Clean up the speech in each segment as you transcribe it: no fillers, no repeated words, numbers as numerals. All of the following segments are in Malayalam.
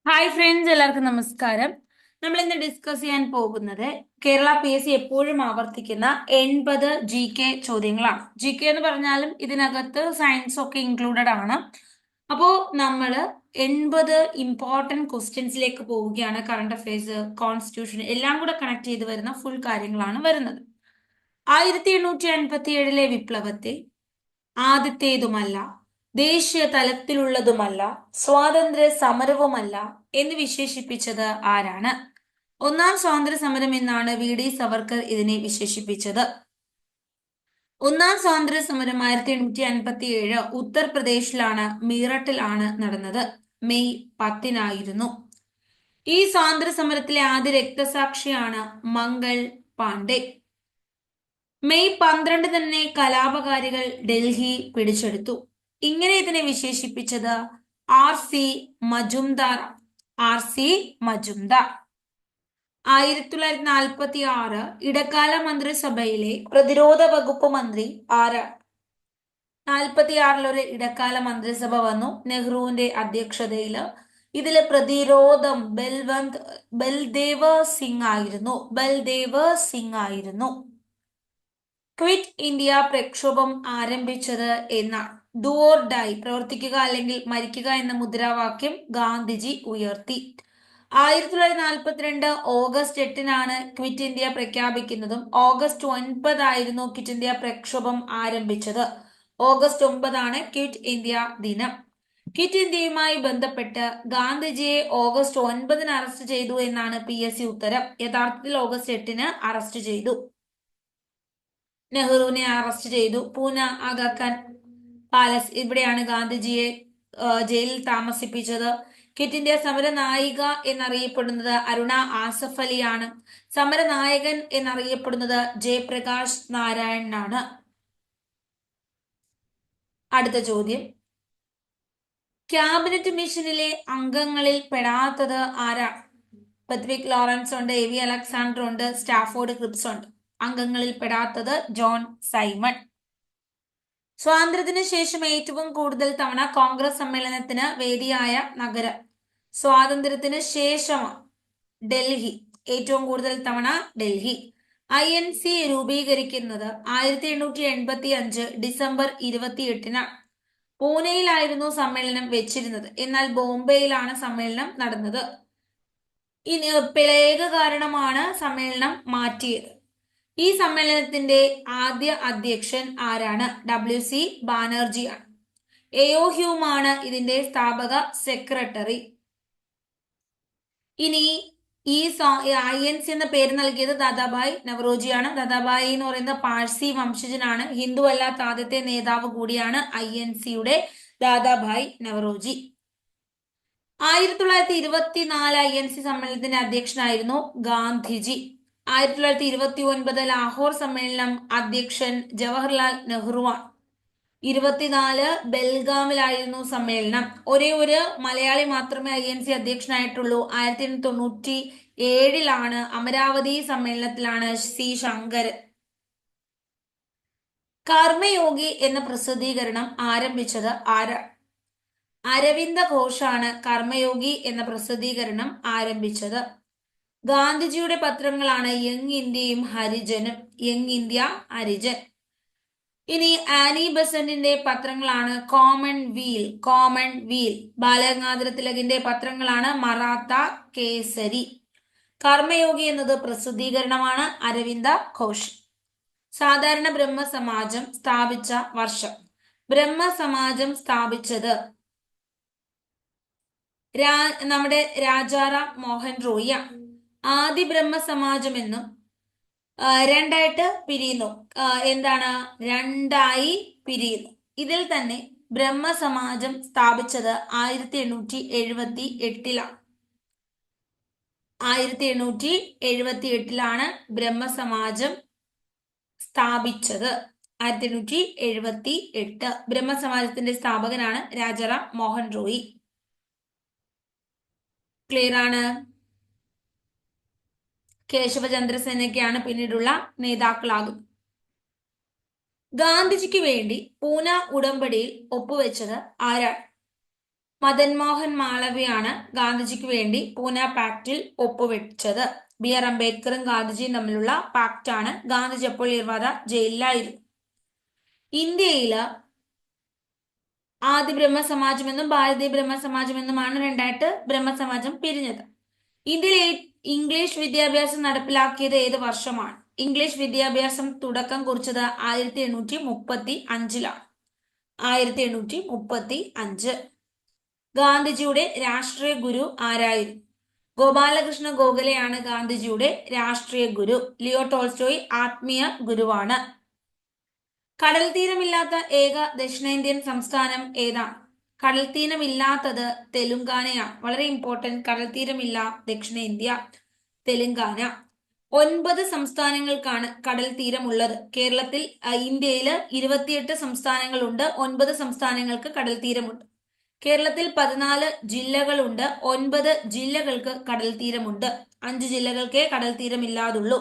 ഹായ് ഫ്രണ്ട്സ്, എല്ലാവർക്കും നമസ്കാരം. നമ്മൾ ഇന്ന് ഡിസ്കസ് ചെയ്യാൻ പോകുന്നത് കേരള PSC എപ്പോഴും ആവർത്തിക്കുന്ന 80 GK ചോദ്യങ്ങളാണ്. GK എന്ന് പറഞ്ഞാലും ഇതിനകത്ത് സയൻസ് ഒക്കെ ഇൻക്ലൂഡഡ് ആണ്. അപ്പോൾ നമ്മൾ 80 ക്വസ്റ്റ്യൻസിലേക്ക് പോവുകയാണ്. കറണ്ട് അഫയേഴ്സ്, കോൺസ്റ്റിറ്റ്യൂഷൻ എല്ലാം കൂടെ കണക്ട് ചെയ്ത് വരുന്ന ഫുൾ കാര്യങ്ങളാണ് വരുന്നത്. 1857 വിപ്ലവത്തെ ആദ്യത്തേതുമല്ല, ദേശീയ തലത്തിലുള്ളതുമല്ല, സ്വാതന്ത്ര്യ സമരവുമല്ല എന്ന് വിശേഷിപ്പിച്ചത് ആരാണ്? ഒന്നാം സ്വാതന്ത്ര്യ സമരം എന്നാണ് VD സവർക്കർ ഇതിനെ വിശേഷിപ്പിച്ചത്. ഒന്നാം സ്വാതന്ത്ര്യ സമരം 1857 ഉത്തർപ്രദേശിലാണ്, മീററ്റിലാണ് നടന്നത്. മെയ് 10 ഈ സ്വാതന്ത്ര്യ സമരത്തിലെ ആദ്യ രക്തസാക്ഷിയാണ് മംഗൾ പാണ്ഡെ. മെയ് 12 തന്നെ കലാപകാരികൾ ഡൽഹി പിടിച്ചെടുത്തു. ഇങ്ങനെ ഇതിനെ വിശേഷിപ്പിച്ചത് RC മജുംദാർ. RC മജുംദാർ. 1946 ഇടക്കാല മന്ത്രിസഭയിലെ പ്രതിരോധ വകുപ്പ് മന്ത്രി ആരാണ്? 46 ഒരു ഇടക്കാല മന്ത്രിസഭ വന്നു, നെഹ്റുവിന്റെ അധ്യക്ഷതയില്. ഇതില് പ്രതിരോധം ബൽദേവ് സിംഗ് ആയിരുന്നു. ബൽദേവ് സിംഗ് ആയിരുന്നു. ക്വിറ്റ് ഇന്ത്യ പ്രക്ഷോഭം ആരംഭിച്ചത് എന്നാണ്? ഡു ഓർ ഡൈ, പ്രവർത്തിക്കുക അല്ലെങ്കിൽ മരിക്കുക എന്ന മുദ്രാവാക്യം ഗാന്ധിജി ഉയർത്തി. 1942 ഓഗസ്റ്റ് 8 ക്വിറ്റ് ഇന്ത്യ പ്രഖ്യാപിക്കുന്നതും ഓഗസ്റ്റ് 9 ആയിരുന്നു ക്വിറ്റ് ഇന്ത്യ പ്രക്ഷോഭം ആരംഭിച്ചത്. ഓഗസ്റ്റ് 9 ക്വിറ്റ് ഇന്ത്യ ദിനം. ക്വിറ്റ് ഇന്ത്യയുമായി ബന്ധപ്പെട്ട് ഗാന്ധിജിയെ ഓഗസ്റ്റ് 9 അറസ്റ്റ് ചെയ്തു എന്നാണ് PSC ഉത്തരം. യഥാർത്ഥത്തിൽ ഓഗസ്റ്റ് 8 അറസ്റ്റ് ചെയ്തു. നെഹ്റുവിനെ അറസ്റ്റ് ചെയ്തു. പൂന ആഗാഖാൻ പാലസ്, ഇവിടെയാണ് ഗാന്ധിജിയെ ജയിലിൽ താമസിപ്പിച്ചത്. ക്വിറ്റ് ഇന്ത്യ സമര നായിക എന്നറിയപ്പെടുന്നത് അരുണ ആസഫ് അലിയാണ്. സമരനായകൻ എന്നറിയപ്പെടുന്നത് ജയപ്രകാശ് നാരായണനാണ്. അടുത്ത ചോദ്യം, ക്യാബിനറ്റ് മിഷനിലെ അംഗങ്ങളിൽ പെടാത്തത് ആരാണ്? പത്വിക് ലോറൻസ് ഉണ്ട്, AV അലക്സാണ്ടർ ഉണ്ട്, സ്റ്റാഫോർഡ് ക്രിപ്സ് ഉണ്ട്. അംഗങ്ങളിൽ പെടാത്തത് ജോൺ സൈമൺ. സ്വാതന്ത്ര്യത്തിന് ശേഷം ഏറ്റവും കൂടുതൽ തവണ കോൺഗ്രസ് സമ്മേളനത്തിന് വേദിയായ നഗരം? സ്വാതന്ത്ര്യത്തിന് ശേഷമാണ് ഡൽഹി. ഏറ്റവും കൂടുതൽ തവണ ഡൽഹി. INC രൂപീകരിക്കുന്നത് 1885 ഡിസംബർ 28. പൂനെയിലായിരുന്നു സമ്മേളനം വെച്ചിരുന്നത്, എന്നാൽ ബോംബെയിലാണ് സമ്മേളനം നടന്നത്. ഇനി പ്ലേഗ് കാരണമാണ് സമ്മേളനം മാറ്റിയത്. ഈ സമ്മേളനത്തിന്റെ ആദ്യ അധ്യക്ഷൻ ആരാണ്? WC ബാനർജിയാണ്. AO ഹ്യൂമാണ് ഇതിന്റെ സ്ഥാപക സെക്രട്ടറി. ഇനി ഈ INC എന്ന പേര് നൽകിയത് ദാദാഭായ് നവറോജിയാണ്. ദാദാഭായ് എന്ന് പറയുന്ന പാഴ്സി വംശജനാണ്. ഹിന്ദു അല്ലാത്ത ആദ്യത്തെ നേതാവ് കൂടിയാണ് INCയുടെ ദാദാഭായ് നവറോജി. 1924 INC സമ്മേളനത്തിന്റെ അധ്യക്ഷനായിരുന്നു ഗാന്ധിജി. 1929 ലാഹോർ സമ്മേളനം അധ്യക്ഷൻ ജവഹർലാൽ നെഹ്റുവാണ്. 24 ബെൽഗാമിലായിരുന്നു സമ്മേളനം. ഒരേ ഒരു മലയാളി മാത്രമേ INC അധ്യക്ഷനായിട്ടുള്ളൂ. 1997 അമരാവതി സമ്മേളനത്തിലാണ് C ശങ്കരൻ. കർമ്മയോഗി എന്ന പ്രസിദ്ധീകരണം ആരംഭിച്ചത് ആരാണ്? അരവിന്ദ ഘോഷാണ് കർമ്മയോഗി എന്ന പ്രസിദ്ധീകരണം ആരംഭിച്ചത്. ഗാന്ധിജിയുടെ പത്രങ്ങളാണ് യങ് ഇന്ത്യയും ഹരിജനും. Young India, Harijan. ഇനി ആനി ബസന്റിന്റെ പത്രങ്ങളാണ് common weal. Common weal. Balagangadhara തിലകിന്റെ പത്രങ്ങളാണ് മറാത്ത കേസരി. കർമ്മയോഗി എന്നത് പ്രസിദ്ധീകരണമാണ്. അരവിന്ദ ഘോഷ്. സാധാരണ ബ്രഹ്മസമാജം സ്ഥാപിച്ച വർഷം? ബ്രഹ്മസമാജം സ്ഥാപിച്ചത് നമ്മുടെ രാജാറാം മോഹൻ റോയി. ആദി ബ്രഹ്മസമാജം എന്നും രണ്ടായിട്ട് പിരിയുന്നു. എന്താണ്? രണ്ടായി പിരിയുന്നു. ഇതിൽ തന്നെ ബ്രഹ്മസമാജം സ്ഥാപിച്ചത് 1878. 1878 ബ്രഹ്മസമാജം സ്ഥാപിച്ചത്. 1878. ബ്രഹ്മസമാജത്തിന്റെ സ്ഥാപകനാണ് രാജാറാം മോഹൻ റോയി. ക്ലിയർ ആണ്? കേശവചന്ദ്രസേനയ്ക്കാണ് പിന്നീടുള്ള നേതാക്കളാകുന്നത്. ഗാന്ധിജിക്ക് വേണ്ടി പൂന ഉടമ്പടിയിൽ ഒപ്പുവെച്ചത് ആരാണ്? മദൻ മോഹൻ മാളവ്യയാണ് ഗാന്ധിജിക്ക് വേണ്ടി പൂന പാക്റ്റിൽ ഒപ്പുവെച്ചത്. ബി.ആർ. അംബേദ്കറും ഗാന്ധിജിയും തമ്മിലുള്ള പാക്റ്റാണ്. ഗാന്ധിജി അപ്പോൾ ഇർവാദ ജയിലിലായിരുന്നു. ഇന്ത്യയില് ആദ്യ ബ്രഹ്മസമാജമെന്നും ഭാരതീയ ബ്രഹ്മസമാജമെന്നുമാണ് രണ്ടായിട്ട് ബ്രഹ്മസമാജം പിരിഞ്ഞത്. ഇന്ത്യയിലെ ഇംഗ്ലീഷ് വിദ്യാഭ്യാസം നടപ്പിലാക്കിയത് ഏത് വർഷമാണ്? ഇംഗ്ലീഷ് വിദ്യാഭ്യാസം തുടക്കം കുറിച്ചത് 1835-ലാണ്. 1835. ഗാന്ധിജിയുടെ രാഷ്ട്രീയ ഗുരു ആരായിരുന്നു? ഗോപാലകൃഷ്ണ ഗോഖലെയാണ് ഗാന്ധിജിയുടെ രാഷ്ട്രീയ ഗുരു. ലിയോ ടോൾസ്റ്റോയ് ആത്മീയ ഗുരുവാണ്. കടൽ തീരമില്ലാത്ത ഏക ദക്ഷിണേന്ത്യൻ സംസ്ഥാനം ഏതാണ്? കടൽ തീരമില്ലാത്തത് തെലുങ്കാനയാണ്. വളരെ ഇമ്പോർട്ടന്റ്. കടൽ തീരമില്ല ദക്ഷിണേന്ത്യ, തെലുങ്കാന. 9 സംസ്ഥാനങ്ങൾക്കാണ് കടൽ തീരമുള്ളത്. കേരളത്തിൽ ഇന്ത്യയിൽ 28 സംസ്ഥാനങ്ങളുണ്ട്. 9 സംസ്ഥാനങ്ങൾക്ക് കടൽ തീരമുണ്ട്. കേരളത്തിൽ 14 ജില്ലകളുണ്ട്. 9 ജില്ലകൾക്ക് കടൽ തീരമുണ്ട്. 5 ജില്ലകൾക്കേ കടൽ തീരമില്ലാതുള്ളൂ.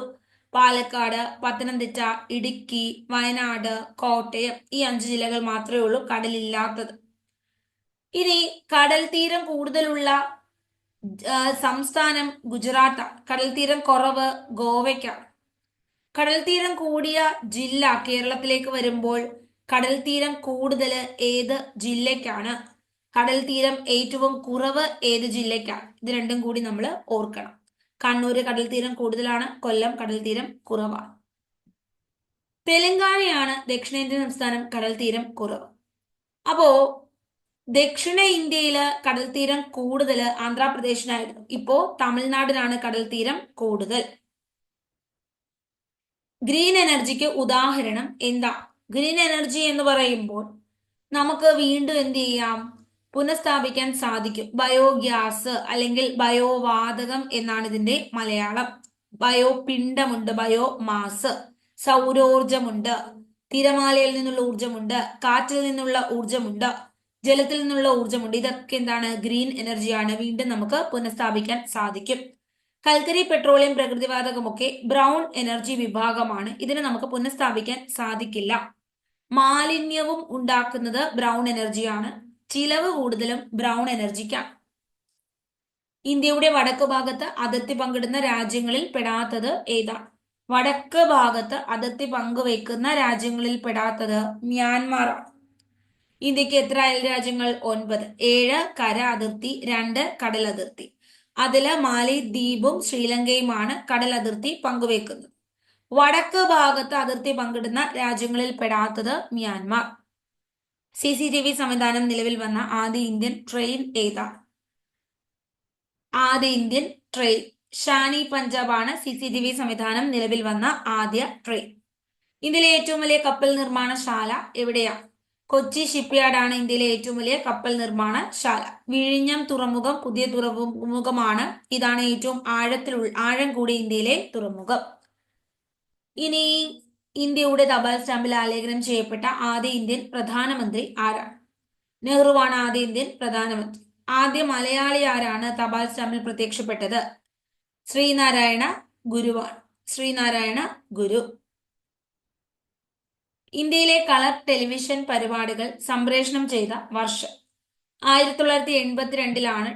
പാലക്കാട്, പത്തനംതിട്ട, ഇടുക്കി, വയനാട്, കോട്ടയം, ഈ 5 ജില്ലകൾ മാത്രമേ ഉള്ളൂ കടലില്ലാത്തത്. ഇനി കടൽ തീരം കൂടുതലുള്ള സംസ്ഥാനം ഗുജറാത്താണ്. കടൽ തീരം കുറവ് ഗോവയ്ക്കാണ്. കടൽ തീരം കൂടിയ ജില്ല കേരളത്തിലേക്ക് വരുമ്പോൾ കടൽ തീരം കൂടുതൽ ഏത് ജില്ലയ്ക്കാണ്? കടൽ തീരം ഏറ്റവും കുറവ് ഏത് ജില്ലയ്ക്കാണ്? ഇത് രണ്ടും കൂടി നമ്മൾ ഓർക്കണം. കണ്ണൂര് കടൽ തീരം കൂടുതലാണ്, കൊല്ലം കടൽ തീരം കുറവാണ്. തെലങ്കാനയാണ് ദക്ഷിണേന്ത്യൻ സംസ്ഥാനം, കടൽ തീരം കുറവ്. അപ്പോ ദക്ഷിണ ഇന്ത്യയില് കടൽ തീരം കൂടുതൽ ആന്ധ്രാപ്രദേശിനായിരുന്നു. ഇപ്പോ തമിഴ്നാടിനാണ് കടൽ തീരം കൂടുതൽ. ഗ്രീൻ എനർജിക്ക് ഉദാഹരണം എന്താ? ഗ്രീൻ എനർജി എന്ന് പറയുമ്പോൾ നമുക്ക് വീണ്ടും എന്ത് ചെയ്യാം? പുനഃസ്ഥാപിക്കാൻ സാധിക്കും. ബയോഗ്യാസ് അല്ലെങ്കിൽ ബയോവാതകം എന്നാണ് ഇതിന്റെ മലയാളം. ബയോ പിണ്ടമുണ്ട്, ബയോ മാസ്. സൗരോർജമുണ്ട്, തിരമാലയിൽ നിന്നുള്ള ഊർജമുണ്ട്, കാറ്റിൽ നിന്നുള്ള ഊർജമുണ്ട്, ജലത്തിൽ നിന്നുള്ള ഊർജമുണ്ട്. ഇതൊക്കെ എന്താണ്? ഗ്രീൻ എനർജിയാണ്. വീണ്ടും നമുക്ക് പുനഃസ്ഥാപിക്കാൻ സാധിക്കും. കൽക്കരി, പെട്രോളിയം, പ്രകൃതിവാതകമൊക്കെ ബ്രൗൺ എനർജി വിഭാഗമാണ്. ഇതിനെ നമുക്ക് പുനഃസ്ഥാപിക്കാൻ സാധിക്കില്ല. മാലിന്യവും ഉണ്ടാക്കുന്നത് ബ്രൗൺ എനർജിയാണ്. ചിലവ് കൂടുതലും ബ്രൗൺ എനർജിക്കാണ്. ഇന്ത്യയുടെ വടക്ക് ഭാഗത്ത് അതിർത്തി പങ്കിടുന്ന രാജ്യങ്ങളിൽ പെടാത്തത് ഏതാണ്? വടക്ക് ഭാഗത്ത് അതിർത്തി പങ്കുവെക്കുന്ന രാജ്യങ്ങളിൽ പെടാത്തത് മ്യാൻമാറാണ്. ഇന്ത്യക്ക് എത്ര അയൽ രാജ്യങ്ങൾ? 9. 7 കര അതിർത്തി, 2 കടൽ അതിർത്തി. അതില് മാലിദ്വീപും ശ്രീലങ്കയുമാണ് കടൽ അതിർത്തി പങ്കുവെക്കുന്നത്. വടക്ക് ഭാഗത്ത് അതിർത്തി പങ്കിടുന്ന രാജ്യങ്ങളിൽ പെടാത്തത് മ്യാൻമാർ. CCTV സംവിധാനം നിലവിൽ വന്ന ആദ്യ ഇന്ത്യൻ ട്രെയിൻ ഏതാണ്? ആദ്യ ഇന്ത്യൻ ട്രെയിൻ ഷാനി പഞ്ചാബ് ആണ്. CCTV സംവിധാനം നിലവിൽ വന്ന ആദ്യ ട്രെയിൻ. ഇന്ത്യയിലെ ഏറ്റവും വലിയ കപ്പൽ നിർമ്മാണശാല എവിടെയാണ്? കൊച്ചി ഷിപ്പ്യാർഡ് ആണ് ഇന്ത്യയിലെ ഏറ്റവും വലിയ കപ്പൽ നിർമ്മാണശാല. വിഴിഞ്ഞം തുറമുഖം പുതിയ തുറമുഖമാണ്. ഇതാണ് ഏറ്റവും ആഴം കൂടിയ ഇന്ത്യയിലെ തുറമുഖം. ഇനി ഇന്ത്യയുടെ തപാൽ സ്റ്റാമ്പിൽ ആലേഖനം ചെയ്യപ്പെട്ട ആദ്യ ഇന്ത്യൻ പ്രധാനമന്ത്രി ആരാണ്? നെഹ്റുവാണ് ആദ്യ ഇന്ത്യൻ പ്രധാനമന്ത്രി. ആദ്യ മലയാളി ആരാണ് തപാൽ സ്റ്റാമ്പിൽ പ്രത്യക്ഷപ്പെട്ടത്? ശ്രീനാരായണ ഗുരുവാണ്. ശ്രീനാരായണ ഗുരു. ഇന്ത്യയിലെ കളർ ടെലിവിഷൻ പരിപാടികൾ സംപ്രേഷണം ചെയ്ത വർഷം? 1982-ലാണ്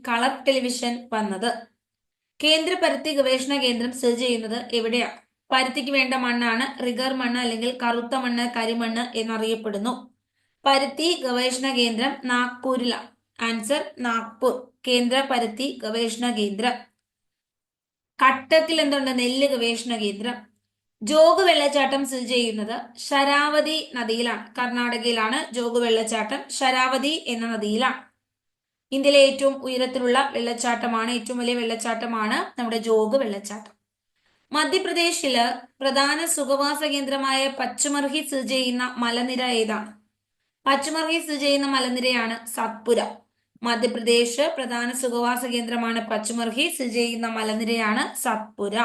കളർ ടെലിവിഷൻ വന്നത്. കേന്ദ്ര പരുത്തി ഗവേഷണ കേന്ദ്രം സ്ഥിതി ചെയ്യുന്നത് എവിടെയാണ്? പരുത്തിക്ക് വേണ്ട മണ്ണാണ് റിഗർ മണ്ണ് അല്ലെങ്കിൽ കറുത്ത മണ്ണ്, കരിമണ്ണ് എന്നറിയപ്പെടുന്നു. പരുത്തി ഗവേഷണ കേന്ദ്രം നാഗ്പൂരിലാണ്. ആൻസർ നാഗ്പൂർ. കേന്ദ്ര പരുത്തി ഗവേഷണ കേന്ദ്രം. കട്ടക്കിൽ എന്തുണ്ട്? നെല്ല് ഗവേഷണ കേന്ദ്രം. ജോഗ് വെള്ളച്ചാട്ടം സ്ഥിതി ചെയ്യുന്നത് ശരാവതി നദിയിലാണ്. കർണാടകയിലാണ് ജോഗ് വെള്ളച്ചാട്ടം. ശരാവതി എന്ന നദിയിലാണ്. ഇന്ത്യയിലെ ഏറ്റവും ഉയരത്തിലുള്ള വെള്ളച്ചാട്ടമാണ്, ഏറ്റവും വലിയ വെള്ളച്ചാട്ടമാണ് നമ്മുടെ ജോഗ് വെള്ളച്ചാട്ടം. മധ്യപ്രദേശില് പ്രധാന സുഖവാസ കേന്ദ്രമായ പച്ചുമർഹി സ്ഥിതി ചെയ്യുന്ന മലനിര ഏതാണ്? പച്ചുമർഹി സ്ഥിതി ചെയ്യുന്ന മലനിരയാണ് സത്പുര. മധ്യപ്രദേശ് പ്രധാന സുഖവാസ കേന്ദ്രമാണ് പച്ചുമർഹി. സ്ഥിതി ചെയ്യുന്ന മലനിരയാണ് സത്പുര.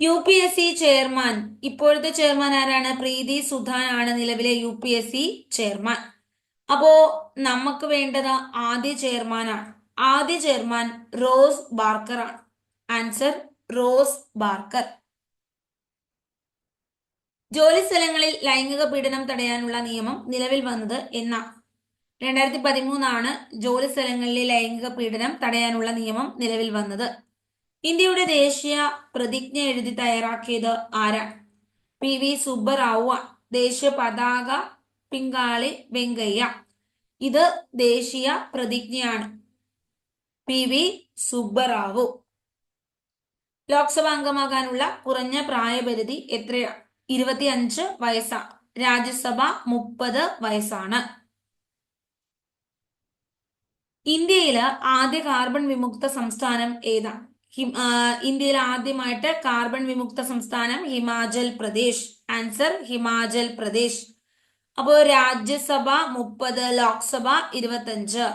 UPSC ചെയർമാൻ, ഇപ്പോഴത്തെ ചെയർമാൻ ആരാണ്? പ്രീതി സുധാൻ ആണ് നിലവിലെ UPSC ചെയർമാൻ. അപ്പോ നമുക്ക് വേണ്ടത് ആദ്യ ചെയർമാനാണ്. ആദ്യ ചെയർമാൻ റോസ് ബാർക്കർ ആണ്. Answer rose Barker. ജോലി സ്ഥലങ്ങളിൽ ലൈംഗിക പീഡനം തടയാനുള്ള നിയമം നിലവിൽ വന്നത് എന്നാ? 2013 ജോലി സ്ഥലങ്ങളിലെ ലൈംഗിക പീഡനം തടയാനുള്ള നിയമം നിലവിൽ വന്നത്. ഇന്ത്യയുടെ ദേശീയ പ്രതിജ്ഞ എഴുതി തയ്യാറാക്കിയത് ആരാണ്? PV സുബ്ബറാവു. ദേശീയ പതാക പിങ്കാളി വെങ്കയ്യ. ഇത് ദേശീയ പ്രതിജ്ഞയാണ്. PV സുബ്ബറാവു. ലോക്സഭ അംഗമാകാനുള്ള കുറഞ്ഞ പ്രായപരിധി എത്രയാണ്? 25 വയസ്സാണ്. രാജ്യസഭ 30 വയസ്സാണ്. ഇന്ത്യയില് ആദ്യ കാർബൺ വിമുക്ത സംസ്ഥാനം ഏതാണ്? ഇന്ത്യയിൽ ആദ്യമായിട്ട് കാർബൺ വിമുക്ത സംസ്ഥാനം ഹിമാചൽ പ്രദേശ്. ആൻസർ ഹിമാചൽ പ്രദേശ്. അപ്പോ രാജ്യസഭ 30, ലോക്സഭ 25.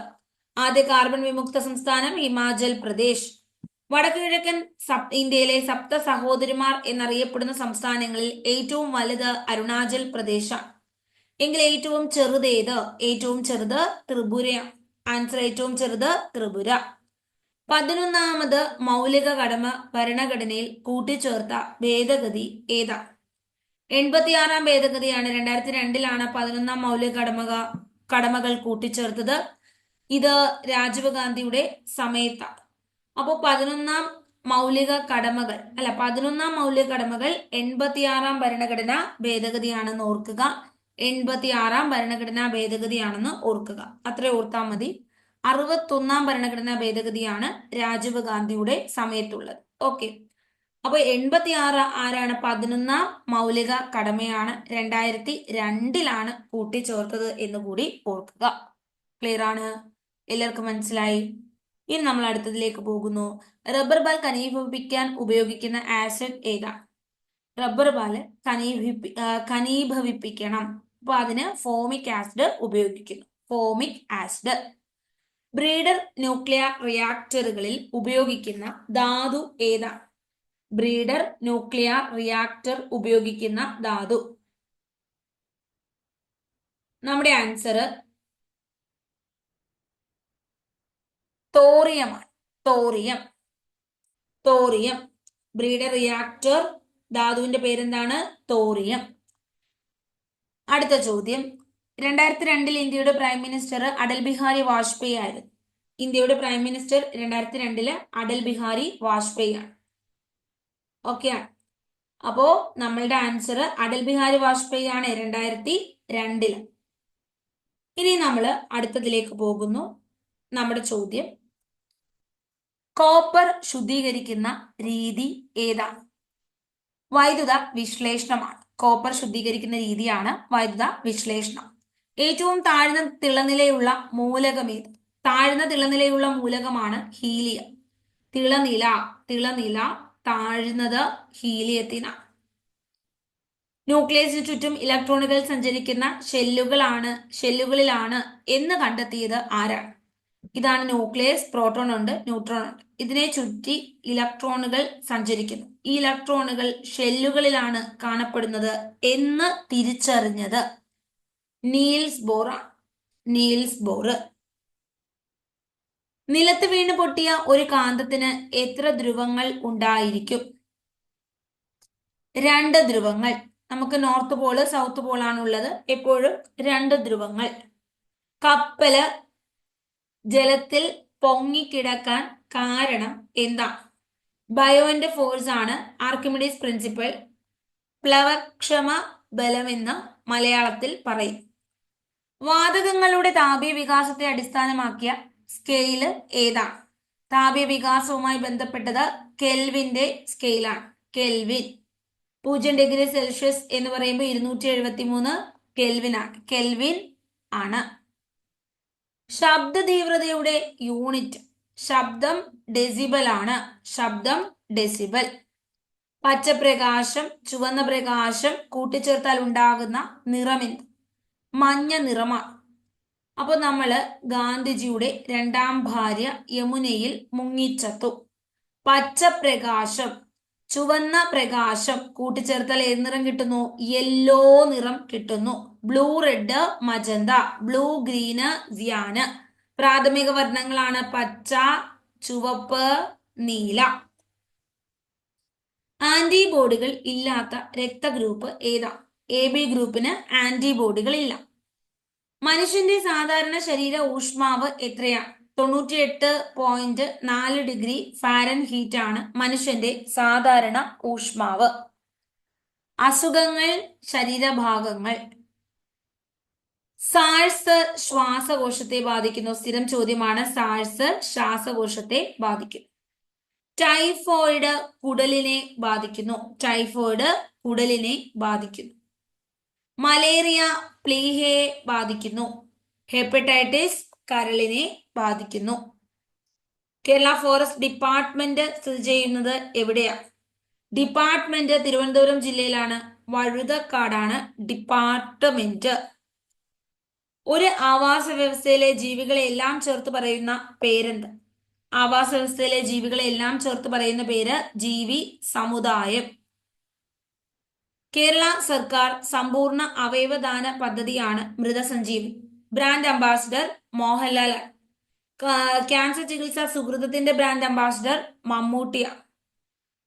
ആദ്യ കാർബൺ വിമുക്ത സംസ്ഥാനം ഹിമാചൽ പ്രദേശ്. വടക്കു കിഴക്കൻ ഇന്ത്യയിലെ സപ്ത സഹോദരിമാർ എന്നറിയപ്പെടുന്ന സംസ്ഥാനങ്ങളിൽ ഏറ്റവും വലുത് അരുണാചൽ പ്രദേശാണ്. എങ്കിൽ ഏറ്റവും ചെറുത് ഏത്? ഏറ്റവും ചെറുത് ത്രിപുരയാണ്. ആൻസർ ഏറ്റവും ചെറുത് ത്രിപുര. 11ാമത് മൗലിക കടമ ഭരണഘടനയിൽ കൂട്ടിച്ചേർത്ത ഭേദഗതി ഏതാ? 86ാം ഭേദഗതിയാണ്. 2002 11ാം മൗലിക കടമകൾ കൂട്ടിച്ചേർത്തത്. ഇത് രാജീവ് ഗാന്ധിയുടെ സമയത്താണ്. അപ്പോൾ 11ാം മൗലിക കടമകൾ 86ാം ഭരണഘടനാ ഭേദഗതിയാണെന്ന് ഓർക്കുക. 86ാം ഭരണഘടനാ ഭേദഗതിയാണെന്ന് ഓർക്കുക. അത്ര ഓർത്താൽ മതി. 61ാം ഭരണഘടനാ ഭേദഗതിയാണ് രാജീവ് ഗാന്ധിയുടെ സമയത്തുള്ളത്. ഓക്കെ. അപ്പൊ 86 ആരാണ്? 11ാം മൗലിക കടമയാണ്. 2002 കൂട്ടിച്ചേർത്തത് എന്ന് കൂടി ഓർക്കുക. ക്ലിയർ ആണ്? എല്ലാവർക്കും മനസ്സിലായി? ഇനി നമ്മൾ അടുത്തതിലേക്ക് പോകുന്നു. റബ്ബർ പാൽ ഘനീഭവിപ്പിക്കാൻ ഉപയോഗിക്കുന്ന ആസിഡ് ഏതാണ്? റബ്ബർ പാല് ഘനീഭവിപ്പിക്കണം. അപ്പൊ അതിന് ഫോമിക് ആസിഡ് ഉപയോഗിക്കുന്നു. Formic acid. ബ്രീഡർ ന്യൂക്ലിയർ റിയാക്ടറുകളിൽ ഉപയോഗിക്കുന്ന ധാതു ഏതാണ്? ബ്രീഡർ ന്യൂക്ലിയർ റിയാക്ടർ ഉപയോഗിക്കുന്ന ധാതു. നമ്മുടെ ആൻസർ തോറിയമാണ്. തോറിയം. ബ്രീഡർ റിയാക്ടർ ധാതുവിന്റെ പേരെന്താണ്? തോറിയം. അടുത്ത ചോദ്യം. 2002 ഇന്ത്യയുടെ പ്രൈം മിനിസ്റ്റർ അടൽ ബിഹാരി വാജ്പേയി ആയിരുന്നു. ഇന്ത്യയുടെ പ്രൈം മിനിസ്റ്റർ 2002 അടൽ ബിഹാരി വാജ്പേയി ആണ്. ഓക്കെ ആണ്. അപ്പോ നമ്മളുടെ ആൻസർ അടൽ ബിഹാരി വാജ്പേയി ആണ് 2002. ഇനി നമ്മൾ അടുത്തതിലേക്ക് പോകുന്നു. നമ്മുടെ ചോദ്യം, കോപ്പർ ശുദ്ധീകരിക്കുന്ന രീതി ഏതാണ്? വൈദ്യുത വിശ്ലേഷണമാണ്. കോപ്പർ ശുദ്ധീകരിക്കുന്ന രീതിയാണ് വൈദ്യുത വിശ്ലേഷണം. ഏറ്റവും താഴ്ന്ന തിളനിലയുള്ള മൂലകം ഏത്? താഴ്ന്ന തിളനിലയുള്ള മൂലകമാണ് ഹീലിയം. തിളനില താഴ്ന്നത് ഹീലിയത്തിനാണ്. ന്യൂക്ലിയസിന് ചുറ്റും ഇലക്ട്രോണുകൾ സഞ്ചരിക്കുന്ന ഷെല്ലുകളിലാണ് എന്ന് കണ്ടെത്തിയത് ആരാണ്? ഇതാണ് ന്യൂക്ലിയസ്. പ്രോട്ടോൺ ഉണ്ട്, ന്യൂട്രോൺ ഉണ്ട്. ഇതിനെ ചുറ്റി ഇലക്ട്രോണുകൾ സഞ്ചരിക്കുന്നു. ഈ ഇലക്ട്രോണുകൾ ഷെല്ലുകളിലാണ് കാണപ്പെടുന്നത് എന്ന് തിരിച്ചറിഞ്ഞത് നീൽസ് ബോർ. നിലത്ത് വീണ് പൊട്ടിയ ഒരു കാന്തത്തിന് എത്ര ധ്രുവങ്ങൾ ഉണ്ടായിരിക്കും? 2 ധ്രുവങ്ങൾ. നമുക്ക് നോർത്ത് പോള്, സൗത്ത് പോളാണുള്ളത്. എപ്പോഴും 2 ധ്രുവങ്ങൾ. കപ്പല് ജലത്തിൽ പൊങ്ങിക്കിടക്കാൻ കാരണം എന്താ? ബയോന്റെ ഫോഴ്സ് ആണ്. Archimedes principle. പ്ലവക്ഷമ ബലമെന്ന് മലയാളത്തിൽ പറയും. വാതകങ്ങളുടെ താപീയ വികാസത്തെ അടിസ്ഥാനമാക്കിയ സ്കെയില് ഏതാണ്? താപീയ വികാസവുമായി ബന്ധപ്പെട്ടത് കെൽവിന്റെ സ്കെയിലാണ്. കെൽവിൻ. 0°C എന്ന് പറയുമ്പോൾ 273 കെൽവിൻ ആണ്. ശബ്ദ തീവ്രതയുടെ യൂണിറ്റ് ശബ്ദം ഡെസിബൽ ആണ്. ഡെസിബൽ. പച്ചപ്രകാശം, ചുവന്ന പ്രകാശം കൂട്ടിച്ചേർത്താൽ ഉണ്ടാകുന്ന നിറമെന്ത്? മഞ്ഞ നിറമാണ്. അപ്പോൾ നമ്മള് ഗാന്ധിജിയുടെ 2ാം ഭാര്യ യമുനയിൽ മുങ്ങിച്ചത്തു. പച്ചപ്രകാശം, ചുവന്ന പ്രകാശം കൂട്ടിച്ചേർത്താൽ ഏത് നിറം കിട്ടുന്നു? യെല്ലോ നിറം കിട്ടുന്നു. Blue, red, magenta. Blue, green, cyan. പ്രാഥമിക വർണ്ണങ്ങളാണ് പച്ച, ചുവപ്പ്, നീല. ആന്റിബോഡികൾ ഇല്ലാത്ത രക്തഗ്രൂപ്പ് ഏതാ? AB ഗ്രൂപ്പിന് ആന്റിബോഡികൾ ഇല്ല. മനുഷ്യന്റെ സാധാരണ ശരീര ഊഷ്മാവ് എത്രയാണ്? 98.4 ഫാരൻഹീറ്റ് ആണ് മനുഷ്യന്റെ സാധാരണ ഊഷ്മാവ്. അസുഖങ്ങൾ, ശരീരഭാഗങ്ങൾ. സാഴ്സ് ശ്വാസകോശത്തെ ബാധിക്കുന്നു. സ്ഥിരം ചോദ്യമാണ്. സാഴ്സ് ശ്വാസകോശത്തെ ബാധിക്കും. ടൈഫോയിഡ് കുടലിനെ ബാധിക്കുന്നു. ടൈഫോയിഡ് കുടലിനെ ബാധിക്കുന്നു. മലേറിയ പ്ലീഹയെ ബാധിക്കുന്നു. ഹെപ്പറ്റൈറ്റിസ് കരളിനെ ബാധിക്കുന്നു. കേരള ഫോറസ്റ്റ് ഡിപ്പാർട്ട്മെന്റ് സ്ഥിതി ചെയ്യുന്നത് എവിടെയാണ്? ഡിപ്പാർട്ട്മെന്റ് തിരുവനന്തപുരം ജില്ലയിലാണ്. വഴുതക്കാടാണ് ഡിപ്പാർട്ട്മെന്റ്. ഒരു ആവാസ വ്യവസ്ഥയിലെ ജീവികളെ എല്ലാം ചേർത്ത് പറയുന്ന പേരെന്ത്? ആവാസ വ്യവസ്ഥയിലെ ജീവികളെ എല്ലാം ചേർത്ത് പറയുന്ന പേര് ജീവി സമുദായം. കേരള സർക്കാർ സമ്പൂർണ്ണ അവയവദാന പദ്ധതിയാണ് Mrithasanjeevani. Brand ambassador Mohanlal. Cancer ചികിത്സാ സുഹൃതത്തിന്റെ ബ്രാൻഡ് അംബാസിഡർ മമ്മൂട്ടിയാണ്.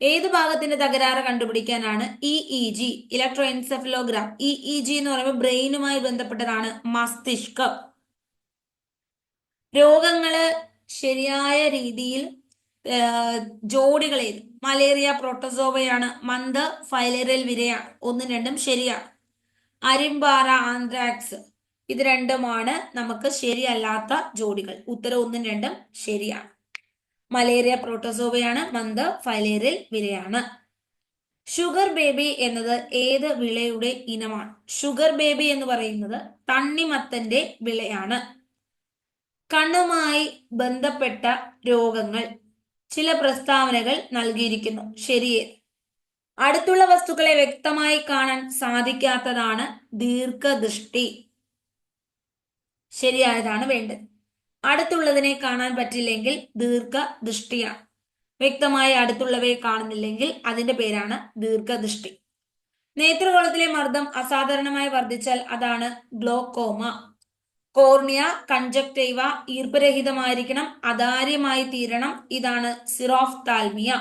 ഏത് ഭാഗത്തിന്റെ തകരാറ് കണ്ടുപിടിക്കാനാണ് EEG, ഇലക്ട്രോ എൻസെഫലോഗ്രാം? EEG എന്ന് പറയുമ്പോൾ ബ്രെയിനുമായി ബന്ധപ്പെട്ടതാണ്, മസ്തിഷ്കം. രോഗങ്ങള് ശരിയായ രീതിയിൽ ജോഡികളേത്? മലേറിയ പ്രോട്ടോസോവയാണ്. മന്ത് ഫൈലേറിയൽ വിരയാണ്. 1ഉം 2ഉം ശരിയാണ്. അരിമ്പാറ ആന്ത്രാക്സ്, ഇത് രണ്ടുമാണ് നമുക്ക് ശരിയല്ലാത്ത ജോഡികൾ. ഉത്തരം 1ഉം 2ഉം ശരിയാണ്. മലേറിയ പ്രോട്ടോസോവയാണ്. മന്ത് ഫൈലേറിയൽ വിരയാണ്. ഷുഗർ ബേബി എന്നത് ഏത് വിളയുടെ ഇനമാണ്? ഷുഗർ ബേബി എന്ന് പറയുന്നത് തണ്ണിമത്തന്റെ വിളയാണ്. കണ്ണുമായി ബന്ധപ്പെട്ട രോഗങ്ങൾ. ചില പ്രസ്താവനകൾ നൽകിയിരിക്കുന്നു. ശരിയേ? അടുത്തുള്ള വസ്തുക്കളെ വ്യക്തമായി കാണാൻ സാധിക്കാത്തതാണ് ദീർഘദൃഷ്ടി. ശരിയായതാണ് വേണ്ടത്. അടുത്തുള്ളതിനെ കാണാൻ പറ്റില്ലെങ്കിൽ ദീർഘദൃഷ്ടിയാണ്. വ്യക്തമായി അടുത്തുള്ളവയെ കാണുന്നില്ലെങ്കിൽ അതിന്റെ പേരാണ് ദീർഘദൃഷ്ടി. നേത്രഗോളത്തിലെ മർദ്ദം അസാധാരണമായി വർദ്ധിച്ചാൽ അതാണ് ഗ്ലോക്കോമ. കോർണിയ, കൺജക്റ്റൈവ ഈർപ്പരഹിതമായിരിക്കണം, അതാര്യമായി തീരണം, ഇതാണ് സിറോഫ്താൽമിയ.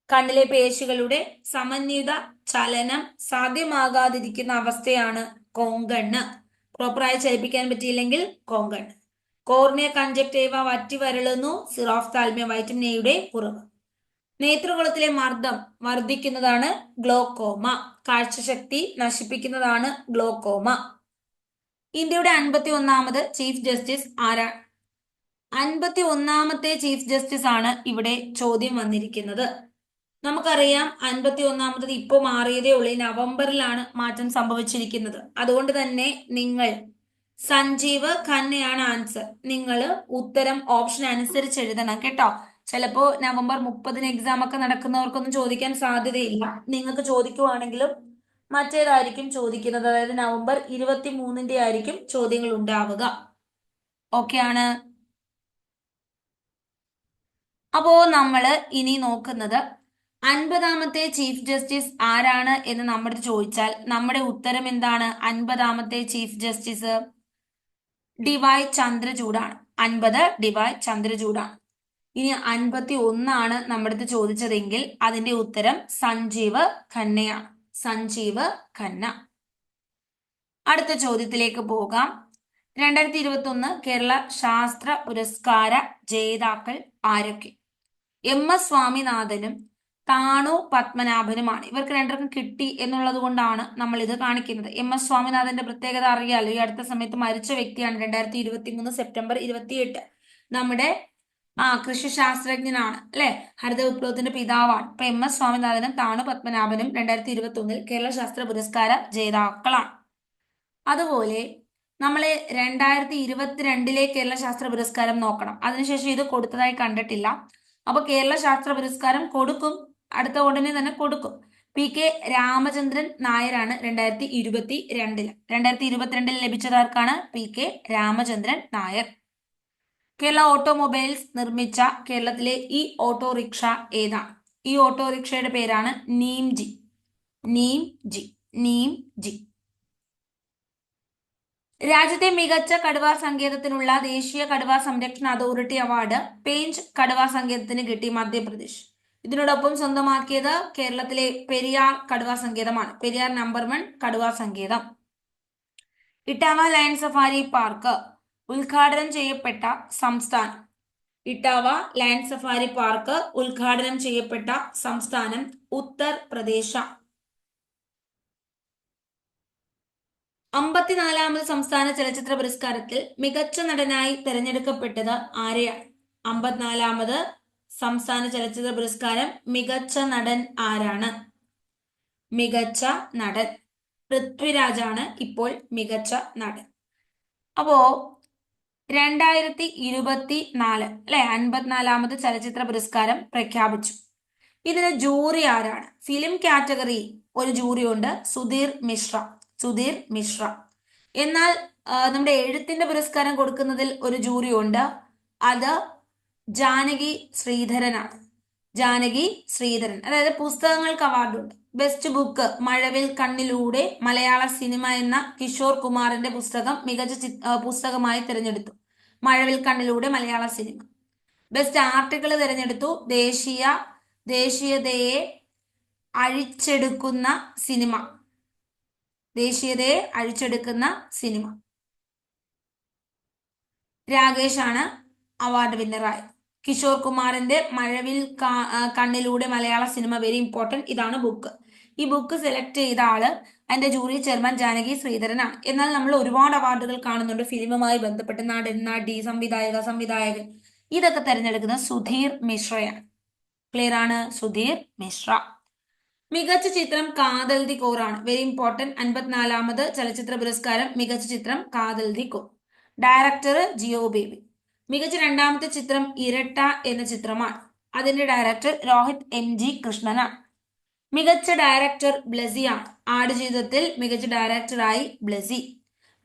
കണ്ണിലെ പേശികളുടെ സമന്വിത ചലനം സാധ്യമാകാതിരിക്കുന്ന അവസ്ഥയാണ് കോങ്കണ്ണ്. പ്രോപ്പറായി ചലിപ്പിക്കാൻ പറ്റിയില്ലെങ്കിൽ കോങ്കണ്ണ്. കോർണിയ, കൺജക്റ്റൈവ വറ്റി വരളുന്നു, സിറോഫ്താൽമിയ വൈറ്റമിൻ എയുടെ കുറവ്. നേത്രകുളത്തിലെ മർദ്ദം വർദ്ധിക്കുന്നതാണ് ഗ്ലോക്കോമ. കാഴ്ചശക്തി നശിപ്പിക്കുന്നതാണ് ഗ്ലോക്കോമ. ഇന്ത്യയുടെ 51ാമത് ചീഫ് ജസ്റ്റിസ് ആരാണ്? 51ാമത്തെ ചീഫ് ജസ്റ്റിസ് ആണ് ഇവിടെ ചോദ്യം വന്നിരിക്കുന്നത്. നമുക്കറിയാം 51ാമത് ഇപ്പോൾ മാറിയതേ ഉള്ളൂ. നവംബറിലാണ് മാറ്റം സംഭവിച്ചിരിക്കുന്നത്. അതുകൊണ്ട് തന്നെ നിങ്ങൾ സഞ്ജീവ് ഖന്നയാണ് ആൻസർ. നിങ്ങൾ ഉത്തരം ഓപ്ഷൻ അനുസരിച്ച് എഴുതണം കേട്ടോ. ചിലപ്പോ നവംബർ 30-ന് എക്സാം ഒക്കെ നടക്കുന്നവർക്കൊന്നും ചോദിക്കാൻ സാധ്യതയില്ല. നിങ്ങൾക്ക് ചോദിക്കുവാണെങ്കിലും മറ്റേതായിരിക്കും ചോദിക്കുന്നത്. അതായത് നവംബർ 23-ന്റെ ആയിരിക്കും ചോദ്യങ്ങൾ ഉണ്ടാവുക. ഓക്കെ ആണ്. അപ്പോ നമ്മള് ഇനി നോക്കുന്നത് 50ാമത്തെ ചീഫ് ജസ്റ്റിസ് ആരാണ് എന്ന് നമ്മുടെ ചോദിച്ചാൽ നമ്മുടെ ഉത്തരം എന്താണ്? 50ാമത്തെ ചീഫ് ജസ്റ്റിസ് DY ചന്ദ്രചൂഡാണ്. 50 DY ചന്ദ്രചൂഡാണ്. ഇനി 51 നമ്മുടെ ചോദിച്ചതെങ്കിൽ അതിന്റെ ഉത്തരം സഞ്ജീവ് ഖന്നയാണ്. സഞ്ജീവ് ഖന്ന. അടുത്ത ചോദ്യത്തിലേക്ക് പോകാം. 2021 കേരള ശാസ്ത്ര പുരസ്കാര ജേതാക്കൾ ആരൊക്കെ? MS സ്വാമിനാഥനും താണു പത്മനാഭനുമാണ്. ഇവർക്ക് രണ്ടുപേർക്കും കിട്ടി എന്നുള്ളത് കൊണ്ടാണ് നമ്മൾ ഇത് കാണിക്കുന്നത്. MS സ്വാമിനാഥന്റെ പ്രത്യേകത അറിയാലോ. ഈ അടുത്ത സമയത്ത് മരിച്ച വ്യക്തിയാണ്. 2023 സെപ്റ്റംബർ 28 നമ്മുടെ കൃഷി ശാസ്ത്രജ്ഞനാണ് അല്ലെ. ഹരിത വിപ്ലവത്തിന്റെ പിതാവാണ്. ഇപ്പൊ MS സ്വാമിനാഥനും താണു പത്മനാഭനും 2021 കേരള ശാസ്ത്ര പുരസ്കാര ജേതാക്കളാണ്. അതുപോലെ നമ്മള് 2022 കേരള ശാസ്ത്ര പുരസ്കാരം നോക്കണം. അതിനുശേഷം ഇത് കൊടുത്തതായി കണ്ടിട്ടില്ല. അപ്പൊ കേരള ശാസ്ത്ര പുരസ്കാരം കൊടുക്കും, അടുത്ത ഉടനെ തന്നെ കൊടുക്കും. PK രാമചന്ദ്രൻ നായരാണ് 2022. 2022 ലഭിച്ചതാർക്കാണ്? PK രാമചന്ദ്രൻ നായർ. കേരള ഓട്ടോമൊബൈൽസ് നിർമ്മിച്ച കേരളത്തിലെ ഈ ഓട്ടോറിക്ഷ ഏതാണ്? ഈ ഓട്ടോറിക്ഷയുടെ പേരാണ് നീംജി. നീംജി. നീംജി. രാജ്യത്തെ മികച്ച കടുവാ സങ്കേതത്തിനുള്ള ദേശീയ കടുവാ സംരക്ഷണ അതോറിറ്റി അവാർഡ് പേഞ്ച് കടുവാ സങ്കേതത്തിന് കിട്ടി മധ്യപ്രദേശ്. ഇതിനോടൊപ്പം സ്വന്തമാക്കിയത് കേരളത്തിലെ പെരിയാർ കടുവാ സങ്കേതമാണ്. പെരിയാർ നമ്പർ 1 കടുവാ സങ്കേതം. ഇട്ടാവ ലയൺ സഫാരി പാർക്ക് ഉദ്ഘാടനം ചെയ്യപ്പെട്ട സംസ്ഥാനം. ഇട്ടാവ ലയൺ സഫാരി പാർക്ക് ഉദ്ഘാടനം ചെയ്യപ്പെട്ട സംസ്ഥാനം ഉത്തർപ്രദേശ്. 54ാമത് സംസ്ഥാന ചലച്ചിത്ര പുരസ്കാരത്തിൽ മികച്ച നടനായി തിരഞ്ഞെടുക്കപ്പെട്ടത് ആരെയാണ്? 54ാമത് സംസ്ഥാന ചലച്ചിത്ര പുരസ്കാരം മികച്ച നടൻ ആരാണ്? മികച്ച നടൻ പൃഥ്വിരാജാണ് ഇപ്പോൾ മികച്ച നടൻ. അപ്പോ 2024 അല്ലെ 54ാമത് ചലച്ചിത്ര പുരസ്കാരം പ്രഖ്യാപിച്ചു. ഇതിന് ജൂറി ആരാണ്? ഫിലിം കാറ്റഗറി ഒരു ജൂറി ഉണ്ട്, സുധീർ മിശ്ര. എന്നാൽ നമ്മുടെ എഴുത്തിന്റെ പുരസ്കാരം കൊടുക്കുന്നതിൽ ഒരു ജൂറി ഉണ്ട്, അത് ജാനകി ശ്രീധരനാണ്. അതായത് പുസ്തകങ്ങൾക്ക് അവാർഡുണ്ട്. ബെസ്റ്റ് ബുക്ക് മഴവിൽ കണ്ണിലൂടെ മലയാള സിനിമ എന്ന കിഷോർ കുമാറിന്റെ പുസ്തകം മികച്ച പുസ്തകമായി തിരഞ്ഞെടുത്തു. മഴവിൽ കണ്ണിലൂടെ മലയാള സിനിമ. ബെസ്റ്റ് ആർട്ടിക്കിൾ തിരഞ്ഞെടുത്തു. ദേശീയതയെ അഴിച്ചെടുക്കുന്ന സിനിമ. രാകേഷാണ് അവാർഡ് വിന്നറായത്. കിഷോർ കുമാറിന്റെ മഴവിൽ കണ്ണിലൂടെ മലയാള സിനിമ, വെരി ഇമ്പോർട്ടന്റ്. ഇതാണ് ബുക്ക്. ഈ ബുക്ക് സെലക്ട് ചെയ്ത ആള് അതിന്റെ ജൂറി ചെയർമാൻ ജാനകി ശ്രീധരനാണ്. എന്നാൽ നമ്മൾ ഒരുപാട് അവാർഡുകൾ കാണുന്നുണ്ട് ഫിലിമുമായി ബന്ധപ്പെട്ട്. നടൻ, നടി, സംവിധായകൻ ഇതൊക്കെ തിരഞ്ഞെടുക്കുന്നത് സുധീർ മിശ്രയാണ്. ക്ലിയർ ആണ്? സുധീർ മിശ്ര. മികച്ച ചിത്രം കാതൽ ദി കോറാണ്. Very important. 54ാമത് ചലച്ചിത്ര പുരസ്കാരം മികച്ച ചിത്രം Kaathal the core. Director Jeo Baby. മികച്ച രണ്ടാമത്തെ ചിത്രം ഇരട്ട എന്ന ചിത്രമാണ്. അതിന്റെ ഡയറക്ടർ രോഹിത് MG കൃഷ്ണനാണ്. മികച്ച ഡയറക്ടർ ബ്ലസിയാണ്. ആടുജീവിതത്തിൽ മികച്ച ഡയറക്ടറായി ബ്ലസി.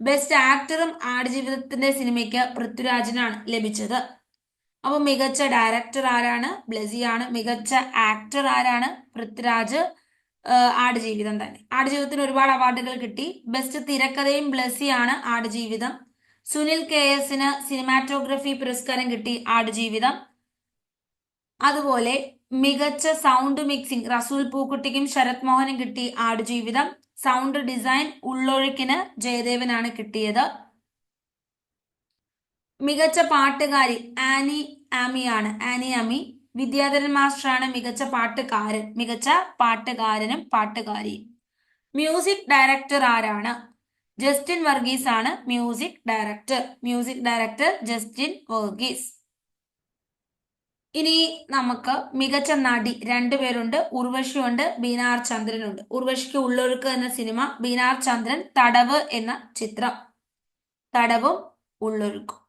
ബെസ്റ്റ് ആക്ടറും ആടുജീവിതത്തിന്റെ സിനിമയ്ക്ക് പൃഥ്വിരാജിനാണ് ലഭിച്ചത്. അപ്പൊ മികച്ച ഡയറക്ടർ ആരാണ്? ബ്ലസിയാണ്. മികച്ച ആക്ടർ ആരാണ്? പൃഥ്വിരാജ്. ആടുജീവിതം തന്നെ. ആടുജീവിതത്തിന് ഒരുപാട് അവാർഡുകൾ കിട്ടി. ബെസ്റ്റ് തിരക്കഥയും ബ്ലസിയാണ് ആടുജീവിതം. സുനിൽ KS സിനിമാറ്റോഗ്രഫി പുരസ്കാരം കിട്ടി ആടുജീവിതം. അതുപോലെ മികച്ച സൗണ്ട് മിക്സിംഗ് റസൂൽ പൂക്കുട്ടിക്കും ശരത് മോഹനും കിട്ടി ആടുജീവിതം. സൗണ്ട് ഡിസൈൻ ഉള്ളൊഴുക്കിന് ജയദേവനാണ് കിട്ടിയത്. മികച്ച പാട്ടുകാരി ആനി ആമി. വിദ്യാധരൻ മാസ്റ്ററാണ് മികച്ച പാട്ടുകാരനും പാട്ടുകാരിയും. മ്യൂസിക് ഡയറക്ടർ ആരാണ്? ജസ്റ്റിൻ വർഗീസ് ആണ് മ്യൂസിക് ഡയറക്ടർ ജസ്റ്റിൻ വർഗീസ്. ഇനി നമുക്ക് മികച്ച നടി രണ്ടുപേരുണ്ട്. ഉർവശിയുണ്ട്, ബീനാർ ചന്ദ്രനുണ്ട്. ഉർവശിക്ക് ഉള്ളൊഴുക്ക് എന്ന സിനിമ, ബീനാർ ചന്ദ്രൻ തടവ് എന്ന ചിത്രം. തടവും ഉള്ളൊഴുക്കും.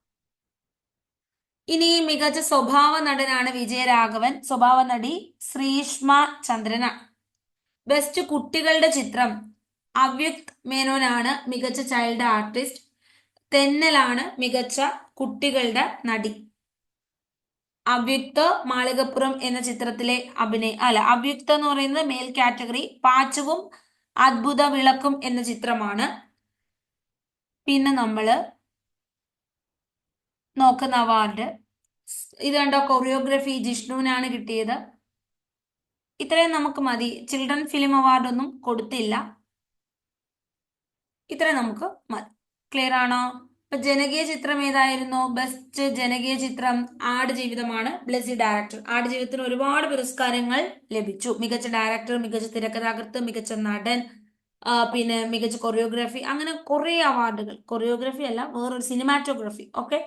ഇനി മികച്ച സ്വഭാവ നടനാണ് വിജയരാഘവൻ. സ്വഭാവ നടി ശ്രീഷ്മ ചന്ദ്രനാണ്. ബെസ്റ്റ് കുട്ടികളുടെ ചിത്രം അവ്യുക്ത് മേനോനാണ് മികച്ച ചൈൽഡ് ആർട്ടിസ്റ്റ്. തെന്നലാണ് മികച്ച കുട്ടികളുടെ നടി. അവ്യുക്ത മാളികപ്പുറം എന്ന ചിത്രത്തിലെ അവ്യുക്ത എന്ന് പറയുന്നത് മെയിൽ കാറ്റഗറി. പാച്ചവും അദ്ഭുത വിളക്കും എന്ന ചിത്രമാണ്. പിന്നെ നമ്മള് നോക്കുന്ന അവാർഡ് ഇത് കണ്ടോ, കൊറിയോഗ്രഫി ജിഷ്ണുവിനാണ് കിട്ടിയത്. ഇത്രയും നമുക്ക് മതി. ചിൽഡ്രൻ ഫിലിം അവാർഡ് ഒന്നും കൊടുത്തില്ല. ഇത്രയും നമുക്ക് മതി. ക്ലിയർ ആണോ? ഇപ്പൊ ജനകീയ ചിത്രം ഏതായിരുന്നു? ബെസ്റ്റ് ജനകീയ ചിത്രം ആടുജീവിതമാണ്. ബ്ലസി ഡയറക്ടർ. ആടുജീവിതത്തിന് ഒരുപാട് പുരസ്കാരങ്ങൾ ലഭിച്ചു. മികച്ച ഡയറക്ടർ, മികച്ച തിരക്കഥാകൃത്ത്, മികച്ച നടൻ, പിന്നെ മികച്ച കൊറിയോഗ്രഫി, അങ്ങനെ കുറെ അവാർഡുകൾ. കൊറിയോഗ്രഫി അല്ല, വേറൊരു സിനിമാറ്റോഗ്രഫി. ഓക്കെ,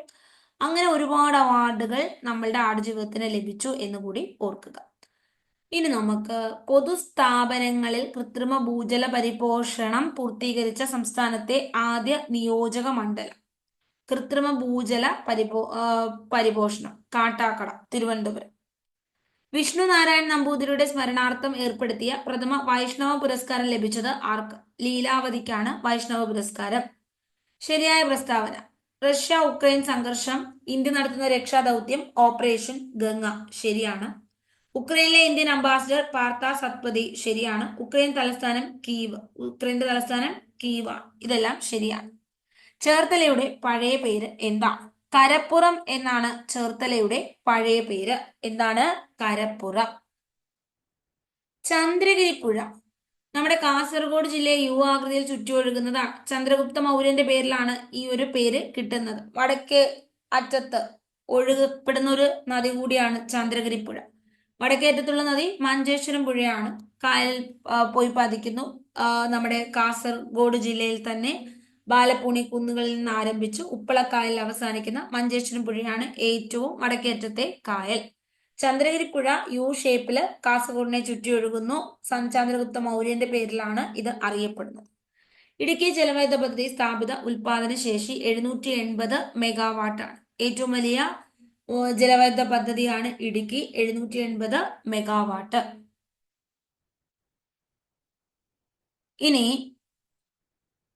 അങ്ങനെ ഒരുപാട് അവാർഡുകൾ നമ്മളുടെ ആടുജീവിതത്തിന് ലഭിച്ചു എന്ന് കൂടി ഓർക്കുക. ഇനി നമുക്ക് പൊതുസ്ഥാപനങ്ങളിൽ കൃത്രിമ ഭൂജല പരിപോഷണം പൂർത്തീകരിച്ച സംസ്ഥാനത്തെ ആദ്യ നിയോജക മണ്ഡലം. കൃത്രിമ ഭൂജല പരിപോഷണം കാട്ടാക്കട, തിരുവനന്തപുരം. വിഷ്ണു നാരായൺ നമ്പൂതിരിയുടെ സ്മരണാർത്ഥം ഏർപ്പെടുത്തിയ പ്രഥമ വൈഷ്ണവ പുരസ്കാരം ലഭിച്ചത് ആർക്ക്? ലീലാവതിക്കാണ് വൈഷ്ണവ പുരസ്കാരം. ശരിയായ പ്രസ്താവന. റഷ്യ ഉക്രൈൻ സംഘർഷം, ഇന്ത്യ നടത്തുന്ന രക്ഷാദൗത്യം ഓപ്പറേഷൻ ഗംഗ. ശരിയാണ്. ഉക്രൈനിലെ ഇന്ത്യൻ അംബാസിഡർ പാർത്ത സത്പതി. ശരിയാണ്. ഉക്രൈന്റെ തലസ്ഥാനം കീവ്. ഇതെല്ലാം ശരിയാണ്. ചേർത്തലയുടെ പഴയ പേര് എന്താണ്? കരപ്പുറം എന്നാണ് ചേർത്തലയുടെ പഴയ പേര്. എന്താണ്? കരപ്പുറം. ചന്ദ്രഗിരി പുഴ നമ്മുടെ കാസർഗോഡ് ജില്ലയെ യു ആകൃതിയിൽ ചുറ്റിയൊഴുകുന്നതാണ്. ചന്ദ്രഗുപ്ത മൗര്യന്റെ പേരിലാണ് ഈ ഒരു പേര് കിട്ടുന്നത്. വടക്കേ അറ്റത്ത് ഒഴുകപ്പെടുന്ന ഒരു നദി കൂടിയാണ് ചന്ദ്രഗിരി പുഴ. വടക്കേ അറ്റത്തുള്ള നദി മഞ്ചേശ്വരം പുഴയാണ്. കായൽ പോയി പതിക്കുന്നു. നമ്മുടെ കാസർഗോഡ് ജില്ലയിൽ തന്നെ ബാലപ്പൂണി കുന്നുകളിൽ നിന്ന് ആരംഭിച്ച് ഉപ്പളക്കായലിൽ അവസാനിക്കുന്ന മഞ്ചേശ്വരം പുഴയാണ് ഏറ്റവും വടക്കേ അറ്റത്തെ കായൽ. ചന്ദ്രഗിരി പുഴ യു ഷേപ്പില് കാസർഗോഡിനെ ചുറ്റിയൊഴുകുന്നു. ചന്ദ്രഗുപ്ത മൗര്യന്റെ പേരിലാണ് ഇത് അറിയപ്പെടുന്നത്. ഇടുക്കി ജലവൈദ്യുത പദ്ധതി സ്ഥാപിത ഉൽപാദന ശേഷി 780 മെഗാവാട്ടാണ്. ഏറ്റവും വലിയ ജലവൈദ്യുത പദ്ധതിയാണ് ഇടുക്കി, 780 മെഗാവാട്ട്. ഇനി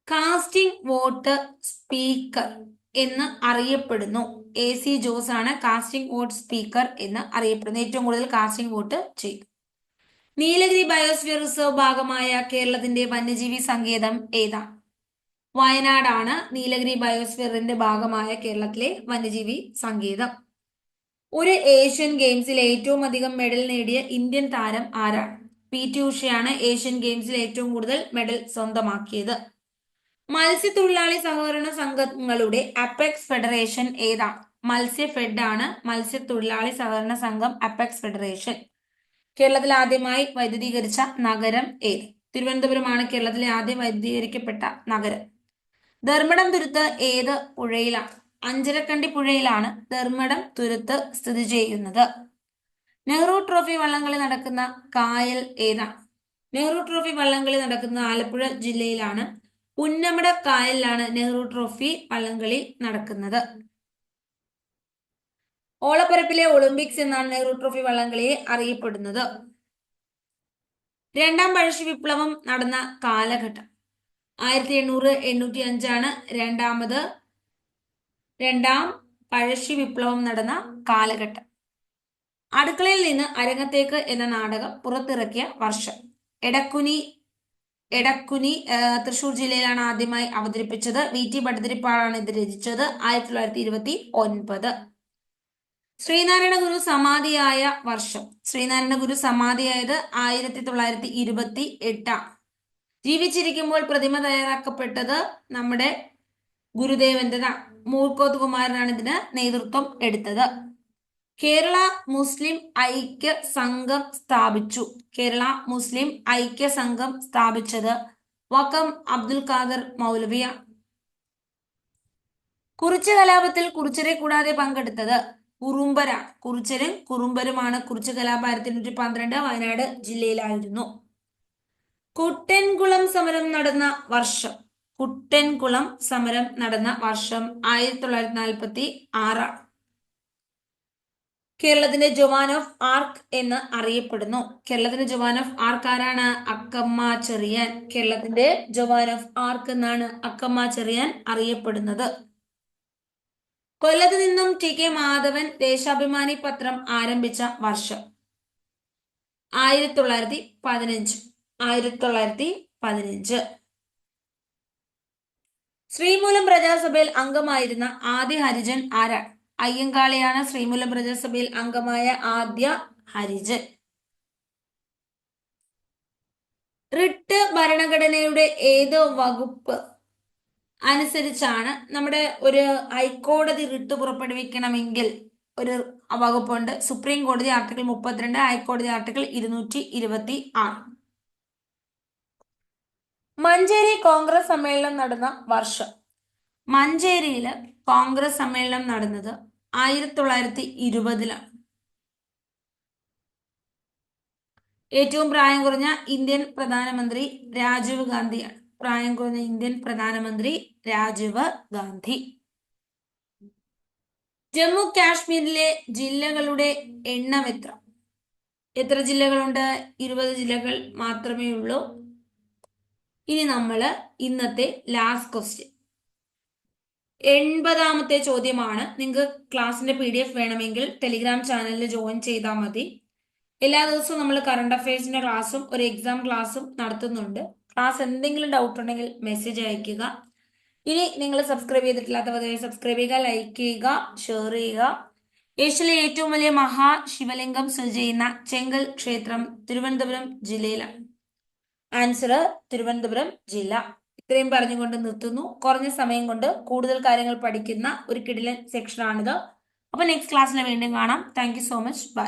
കാസ്റ്റിംഗ് വോട്ട് സ്പീക്കർ എന്ന് അറിയപ്പെടുന്നു. AC ജോസ് ആണ് കാസ്റ്റിംഗ് വോട്ട് സ്പീക്കർ എന്ന് അറിയപ്പെടുന്നത്. ഏറ്റവും കൂടുതൽ കാസ്റ്റിംഗ് വോട്ട് ചെയ്തു. നീലഗിരി ബയോസ്ഫിയർ റിസർവ് ഭാഗമായ കേരളത്തിന്റെ വന്യജീവി സങ്കേതം ഏതാണ്? വയനാടാണ് നീലഗിരി ബയോസ്ഫിയറിന്റെ ഭാഗമായ കേരളത്തിലെ വന്യജീവി സങ്കേതം. ഒരു ഏഷ്യൻ ഗെയിംസിൽ ഏറ്റവും അധികം മെഡൽ നേടിയ ഇന്ത്യൻ താരം ആരാണ്? PT ഉഷയാണ് ഏഷ്യൻ ഗെയിംസിൽ ഏറ്റവും കൂടുതൽ മെഡൽ സ്വന്തമാക്കിയത്. മത്സ്യത്തൊഴിലാളി സഹകരണ സംഘങ്ങളുടെ അപെക്സ് ഫെഡറേഷൻ ഏതാണ്? മത്സ്യഫെഡ് ആണ് മത്സ്യത്തൊഴിലാളി സഹകരണ സംഘം അപെക്സ് ഫെഡറേഷൻ. കേരളത്തിൽ ആദ്യമായി വൈദ്യുതീകരിച്ച നഗരം ഏത്? തിരുവനന്തപുരമാണ് കേരളത്തിലെ ആദ്യം വൈദ്യുതീകരിക്കപ്പെട്ട നഗരം. ധർമ്മടം തുരുത്ത് ഏത് പുഴയിലാണ്? അഞ്ചരക്കണ്ടി പുഴയിലാണ് ധർമ്മടം തുരുത്ത് സ്ഥിതി ചെയ്യുന്നത്. നെഹ്റു ട്രോഫി വള്ളംകളി നടക്കുന്ന കായൽ ഏതാണ്? നെഹ്റു ട്രോഫി വള്ളംകളി നടക്കുന്ന ആലപ്പുഴ ജില്ലയിലാണ്. പുന്നമട കായലിലാണ് നെഹ്റു ട്രോഫി വള്ളംകളി നടക്കുന്നത്. ഓളപ്പരപ്പിലെ ഒളിമ്പിക്സ് എന്നാണ് നെഹ്റു ട്രോഫി വള്ളംകളിയെ അറിയപ്പെടുന്നത്. രണ്ടാം പഴശ്ശി വിപ്ലവം നടന്ന കാലഘട്ടം 1800-1805 ആണ് രണ്ടാം പഴശ്ശി വിപ്ലവം നടന്ന കാലഘട്ടം. അടുക്കളയിൽ നിന്ന് അരങ്ങത്തേക്ക് എന്ന നാടകം പുറത്തിറക്കിയ വർഷം? എടക്കുനി തൃശൂർ ജില്ലയിലാണ് ആദ്യമായി അവതരിപ്പിച്ചത്. VT ഭട്ടതിരിപ്പാടാണ് ഇത് രചിച്ചത്. 1929. ശ്രീനാരായണ ഗുരു സമാധിയായ വർഷം? ശ്രീനാരായണ ഗുരു സമാധിയായത് 1928. ജീവിച്ചിരിക്കുമ്പോൾ പ്രതിമ തയ്യാറാക്കപ്പെട്ടത് നമ്മുടെ ഗുരുദേവന്റെതാണ്. മൂർക്കോത്ത് കുമാരനാണ് ഇതിന് നേതൃത്വം എടുത്തത്. കേരള മുസ്ലിം ഐക്യ സംഘം സ്ഥാപിച്ചു. കേരള മുസ്ലിം ഐക്യ സംഘം സ്ഥാപിച്ചത് വക്കം അബ്ദുൽ ഖാദർ മൗലവിയാണ്. കുറിച്യ കലാപത്തിൽ കുറിച്യരെ കൂടാതെ പങ്കെടുത്തത് കുറുമ്പരാണ്. കുറിച്യരും കുറുമ്പരുമാണ് കുറിച്യ കലാപം 1812 വയനാട് ജില്ലയിലായിരുന്നു. കുട്ടൻകുളം സമരം നടന്ന വർഷം? കുട്ടൻകുളം സമരം നടന്ന വർഷം 1946. കേരളത്തിന്റെ ജവാൻ ഓഫ് ആർക്ക് എന്ന് അറിയപ്പെടുന്നു. കേരളത്തിന്റെ ജവാൻ ഓഫ് ആർക്ക് ആരാണ്? അക്കമ്മ ചെറിയാൻ. കേരളത്തിന്റെ ജവാൻ ഓഫ് ആർക്ക് എന്നാണ് അക്കമ്മ ചെറിയാൻ അറിയപ്പെടുന്നത്. കൊല്ലത്ത് നിന്നും TK മാധവൻ ദേശാഭിമാനി പത്രം ആരംഭിച്ച വർഷം? 1915. ശ്രീമൂലം പ്രജാസഭയിൽ അംഗമായിരുന്ന ആദ്യ ഹരിജൻ ആരാണ്? അയ്യങ്കാളിയാണ് ശ്രീമൂലം പ്രജാസഭയിൽ അംഗമായ ആദ്യ ഹരിജൻ. റിട്ട് ഭരണഘടനയുടെ ഏത് വകുപ്പ് അനുസരിച്ചാണ് നമ്മുടെ ഒരു ഹൈക്കോടതി റിട്ട് പുറപ്പെടുവിക്കണമെങ്കിൽ ഒരു വകുപ്പുണ്ട്? സുപ്രീം കോടതി ആർട്ടിക്കിൾ 32, ഹൈക്കോടതി ആർട്ടിക്കിൾ 226. മഞ്ചേരി കോൺഗ്രസ് സമ്മേളനം നടന്ന വർഷം? മഞ്ചേരിയില് കോൺഗ്രസ് സമ്മേളനം നടന്നത് 1920. ഏറ്റവും പ്രായം കുറഞ്ഞ ഇന്ത്യൻ പ്രധാനമന്ത്രി രാജീവ് ഗാന്ധിയാണ്. പ്രായം കുറഞ്ഞ ഇന്ത്യൻ പ്രധാനമന്ത്രി രാജീവ് ഗാന്ധി. ജമ്മു കാശ്മീരിലെ ജില്ലകളുടെ എണ്ണം എത്ര ജില്ലകളുണ്ട്? 20 ജില്ലകൾ മാത്രമേ ഉള്ളൂ. ഇനി നമ്മൾ ഇന്നത്തെ ലാസ്റ്റ് ക്വസ്റ്റ്യൻ 80ാമത്തെ ചോദ്യമാണ്. നിങ്ങൾക്ക് ക്ലാസ്സിന്റെ PDF വേണമെങ്കിൽ ടെലിഗ്രാം ചാനലിൽ ജോയിൻ ചെയ്താൽ മതി. എല്ലാ ദിവസവും നമ്മൾ കറണ്ട് അഫയേഴ്സിന്റെ ക്ലാസ്സും ഒരു എക്സാം ക്ലാസ്സും നടത്തുന്നുണ്ട്. ക്ലാസ് എന്തെങ്കിലും ഡൗട്ട് ഉണ്ടെങ്കിൽ മെസ്സേജ് അയയ്ക്കുക. ഇനി നിങ്ങൾ സബ്സ്ക്രൈബ് ചെയ്തിട്ടില്ലാത്തവർ സബ്സ്ക്രൈബ് ചെയ്യുക, ലൈക്ക് ചെയ്യുക, ഷെയർ ചെയ്യുക. ഏഷ്യയിലെ ഏറ്റവും വലിയ മഹാശിവലിംഗം സ്ഥിതി ചെയ്യുന്ന ചെങ്കൽ ക്ഷേത്രം തിരുവനന്തപുരം ജില്ലയിലാണ്. ആൻസർ തിരുവനന്തപുരം ജില്ല. ഇത്രയും പറഞ്ഞുകൊണ്ട് നിർത്തുന്നു. കുറഞ്ഞ സമയം കൊണ്ട് കൂടുതൽ കാര്യങ്ങൾ പഠിക്കുന്ന ഒരു കിടിലൻ സെക്ഷനാണിത്. അപ്പൊ നെക്സ്റ്റ് ക്ലാസ്സിൽ വീണ്ടും കാണാം. Thank you so much. By.